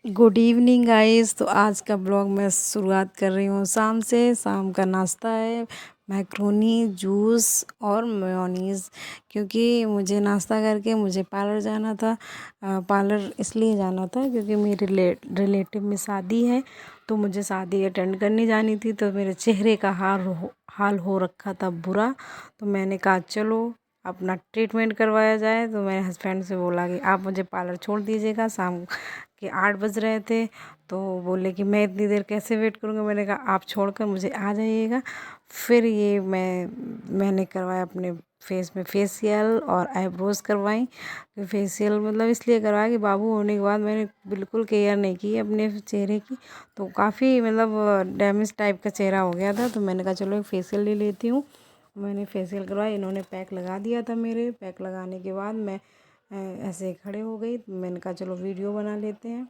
Good evening guys. तो आज का ब्लॉग मैं शुरुआत कर रही हूँ शाम से। शाम का नाश्ता है मैक्रोनी, जूस और मेयोनीज़। क्योंकि मुझे नाश्ता करके मुझे पार्लर जाना था। पार्लर इसलिए जाना था क्योंकि मेरे रिलेटिव में शादी है, तो मुझे शादी अटेंड करने जानी थी। तो मेरे चेहरे का हाल हो रखा था बुरा। तो मैंने कहा चलो अपना ट्रीटमेंट करवाया जाए। तो मेरे हस्बैंड से बोला कि आप मुझे पार्लर छोड़ दीजिएगा। शाम के 8 बज रहे थे, तो बोले कि मैं इतनी देर कैसे वेट करूँगा। मैंने कहा आप छोड़कर मुझे आ जाइएगा। फिर ये मैंने करवाया अपने फेस में फेशियल और आईब्रोज़ करवाई। फेशियल मतलब इसलिए करवाया कि बाबू होने के बाद मैंने बिल्कुल केयर नहीं की अपने चेहरे की। तो काफ़ी मतलब डैमेज टाइप का चेहरा हो गया था। तो मैंने कहा चलो एक फेशियल ले लेती हूँ। मैंने फेशियल करवाया, इन्होंने पैक लगा दिया था। मेरे पैक लगाने के बाद मैं ऐसे खड़े हो गई। मैंने कहा चलो वीडियो बना लेते हैं।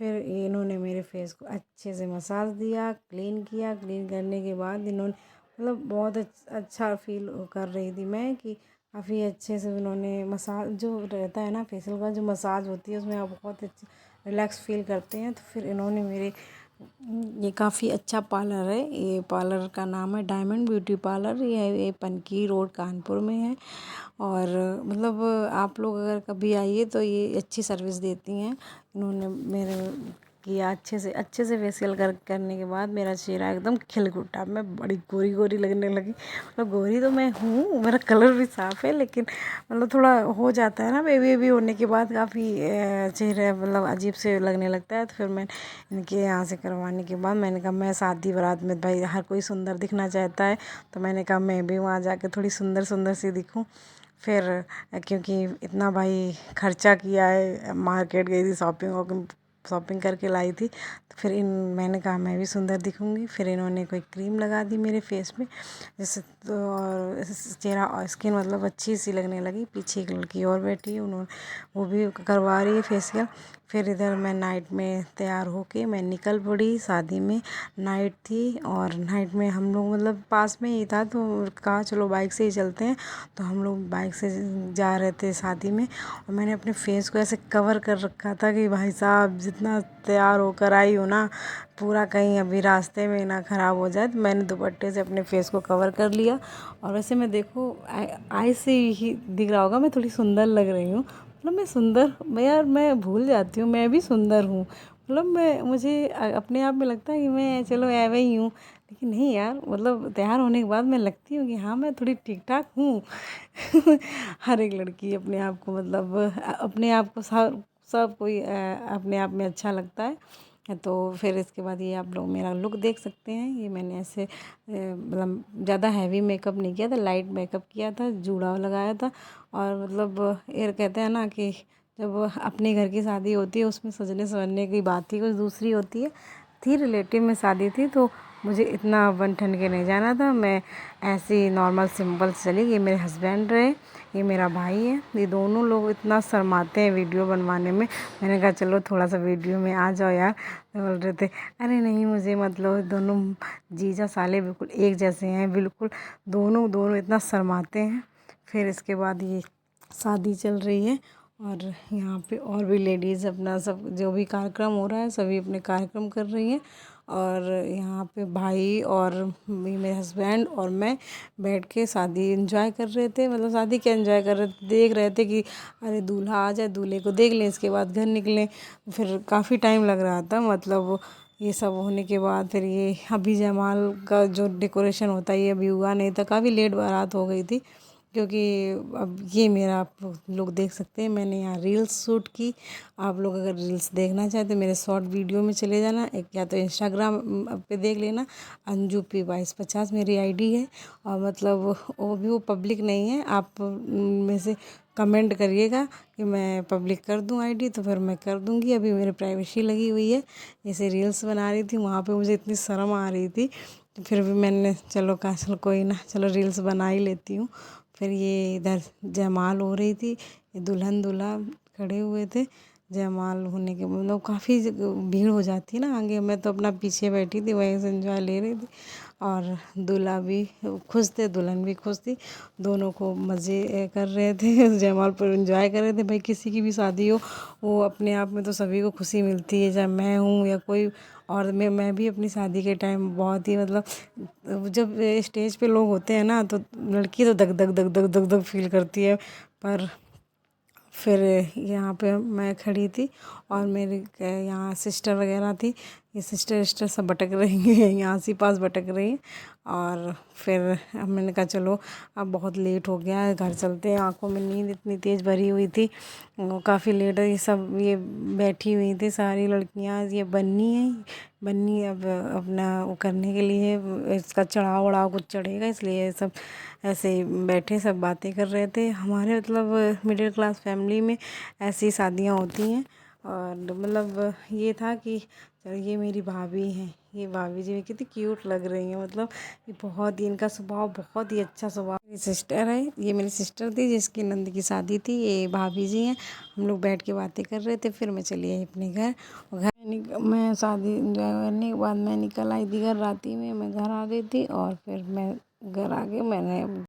फिर इन्होंने मेरे फेस को अच्छे से मसाज दिया, क्लीन किया। क्लीन करने के बाद इन्होंने मतलब बहुत अच्छा फील कर रही थी मैं कि काफ़ी अच्छे से उन्होंने मसाज जो रहता है ना फेशियल का जो मसाज होती है उसमें आप बहुत अच्छे रिलैक्स फील करते हैं। तो फिर इन्होंने मेरे ये काफ़ी अच्छा पार्लर है। ये पार्लर का नाम है डायमंड ब्यूटी पार्लर। ये पनकी रोड कानपुर में है। और मतलब आप लोग अगर कभी आइए तो ये अच्छी सर्विस देती हैं। इन्होंने मेरे किया अच्छे से फेशियल करने के बाद मेरा चेहरा एकदम खिल उठा। मैं बड़ी गोरी गोरी लगने लगी। मतलब गोरी तो मैं हूँ, मेरा कलर भी साफ़ है, लेकिन मतलब थोड़ा हो जाता है ना बेबी होने के बाद काफ़ी चेहरा मतलब अजीब से लगने लगता है। तो फिर मैं इनके यहाँ से करवाने के बाद मैंने कहा मैं शादी बारात में भाई हर कोई सुंदर दिखना चाहता है, तो मैंने कहा मैं भी वहाँ जाके थोड़ी सुंदर सुंदर सी दिखूँ। फिर क्योंकि इतना भाई खर्चा किया है, मार्केट गई थी, शॉपिंग करके लाई थी। तो फिर मैंने कहा मैं भी सुंदर दिखूँगी। फिर इन्होंने कोई क्रीम लगा दी मेरे फेस में, जैसे तो और चेहरा और स्किन मतलब अच्छी सी लगने लगी। पीछे एक लड़की और बैठी है, उन्होंने वो भी करवा रही है फेशियल। फिर इधर मैं नाइट में तैयार होके मैं निकल पड़ी। शादी में नाइट थी और नाइट में हम लोग मतलब पास में ही था, तो कहा चलो बाइक से ही चलते हैं। तो हम लोग बाइक से जा रहे थे शादी में। और मैंने अपने फेस को ऐसे कवर कर रखा था कि भाई साहब जितना तैयार होकर आई हो ना, पूरा कहीं अभी रास्ते में ना ख़राब हो जाए। तो मैंने दुपट्टे से अपने फेस को कवर कर लिया। और वैसे मैं देखो आई से ही दिख रहा होगा मैं थोड़ी सुंदर लग रही हूँ। मतलब मैं सुंदर, मैं यार मैं भूल जाती हूँ मैं भी सुंदर हूँ। मतलब मुझे अपने आप में लगता है कि मैं चलो ऐवे ही हूँ, लेकिन नहीं यार, मतलब तैयार होने के बाद मैं लगती हूँ कि हाँ मैं थोड़ी ठीक ठाक हूँ। हर एक लड़की अपने आप को मतलब अपने आप को सब कोई अपने आप में अच्छा लगता है। तो फिर इसके बाद ये आप लोग मेरा लुक देख सकते हैं। ये मैंने ऐसे मतलब ज़्यादा हैवी मेकअप नहीं किया था, लाइट मेकअप किया था, जूड़ा लगाया था। और मतलब ये कहते हैं ना कि जब अपने घर की शादी होती है उसमें सजने संवरने की बात ही कुछ दूसरी होती है। थी रिलेटिव में शादी थी, तो मुझे इतना बन ठन के नहीं जाना था। मैं ऐसे ही नॉर्मल सिंपल से चली। ये मेरे हस्बैंड रहे, ये मेरा भाई है। ये दोनों लोग इतना शर्माते हैं वीडियो बनवाने में। मैंने कहा चलो थोड़ा सा वीडियो में आ जाओ यार। तो बोल रहे थे अरे नहीं मुझे मतलब दोनों जीजा साले बिल्कुल एक जैसे हैं, बिल्कुल दोनों दोनों इतना शर्माते हैं। फिर इसके बाद ये शादी चल रही है और यहाँ पे और भी लेडीज़ अपना सब जो भी कार्यक्रम हो रहा है सभी अपने कार्यक्रम कर रही हैं। और यहाँ पे भाई और मेरे हस्बैंड और मैं बैठ के शादी एंजॉय कर रहे थे। मतलब शादी क्या एंजॉय कर रहे थे, देख रहे थे कि अरे दूल्हा आ जाए, दूल्हे को देख लें, इसके बाद घर निकलें। फिर काफ़ी टाइम लग रहा था। मतलब ये सब होने के बाद फिर ये अभी जयमाल का जो डेकोरेशन होता है ये अभी हुआ नहीं था, काफ़ी लेट बारात हो गई थी। क्योंकि अब ये मेरा आप लोग देख सकते हैं मैंने यहाँ रील्स शूट की। आप लोग अगर रील्स देखना चाहते मेरे शॉर्ट वीडियो में चले जाना, एक या तो इंस्टाग्राम पे देख लेना, अंजू P2250 मेरी आईडी है। और मतलब वो पब्लिक नहीं है, आप में से कमेंट करिएगा कि मैं पब्लिक कर दूं आईडी, तो फिर मैं कर दूंगी। अभी मेरी प्राइवेसी लगी हुई है। जैसे रील्स बना रही थी वहाँ पे मुझे इतनी शर्म आ रही थी, तो फिर भी मैंने चलो कहा चलो कोई ना, चलो रील्स बना ही लेती हूँ। फिर ये इधर जयमाल हो रही थी, ये दुल्हन दूल्हा खड़े हुए थे। जयमाल होने के मतलब काफ़ी भीड़ हो जाती है ना आगे, मैं तो अपना पीछे बैठी थी वहीं से एंजॉय ले रही थी। और दूल्हा भी खुश थे, दुल्हन भी खुश थी। दोनों को मज़े कर रहे थे, जयमाल पर एंजॉय कर रहे थे। भाई किसी की भी शादी हो, वो अपने आप में तो सभी को खुशी मिलती है, चाहे मैं हूँ या कोई और। मैं भी अपनी शादी के टाइम बहुत ही मतलब, जब स्टेज पे लोग होते हैं ना, तो लड़की तो धक धक धक धक धक धक फील करती है। पर फिर यहाँ पे मैं खड़ी थी और मेरे यहाँ सिस्टर वगैरह थी। ये सिस्टर विस्टर सब भटक रही हैं, यहाँ से पास भटक रही हैं। और फिर अब मैंने कहा चलो अब बहुत लेट हो गया है, घर चलते हैं। आंखों में नींद इतनी तेज़ भरी हुई थी, वो काफ़ी लेट है। ये सब ये बैठी हुई थी सारी लड़कियाँ। ये बन्नी अब अपना वो करने के लिए, इसका चढ़ाव वढ़ाव कुछ चढ़ेगा, इसलिए सब ऐसे ही बैठे सब बातें कर रहे थे। हमारे मतलब मिडिल क्लास फैमिली में ऐसी शादियाँ होती हैं। और मतलब ये था कि चलो ये मेरी भाभी हैं, ये भाभी जी कितनी क्यूट लग रही हैं। मतलब ये बहुत ही, इनका स्वभाव बहुत ही अच्छा स्वभाव। मेरी सिस्टर है, ये मेरी सिस्टर थी जिसकी नंद की शादी थी। ये भाभी जी हैं। हम लोग बैठ के बातें कर रहे थे, फिर मैं चली आई अपने घर। मैं शादी एंजॉय करने के बाद मैं निकल आई थी घर। रात ही में मैं घर आ गई थी और फिर मैं घर आ के मैंने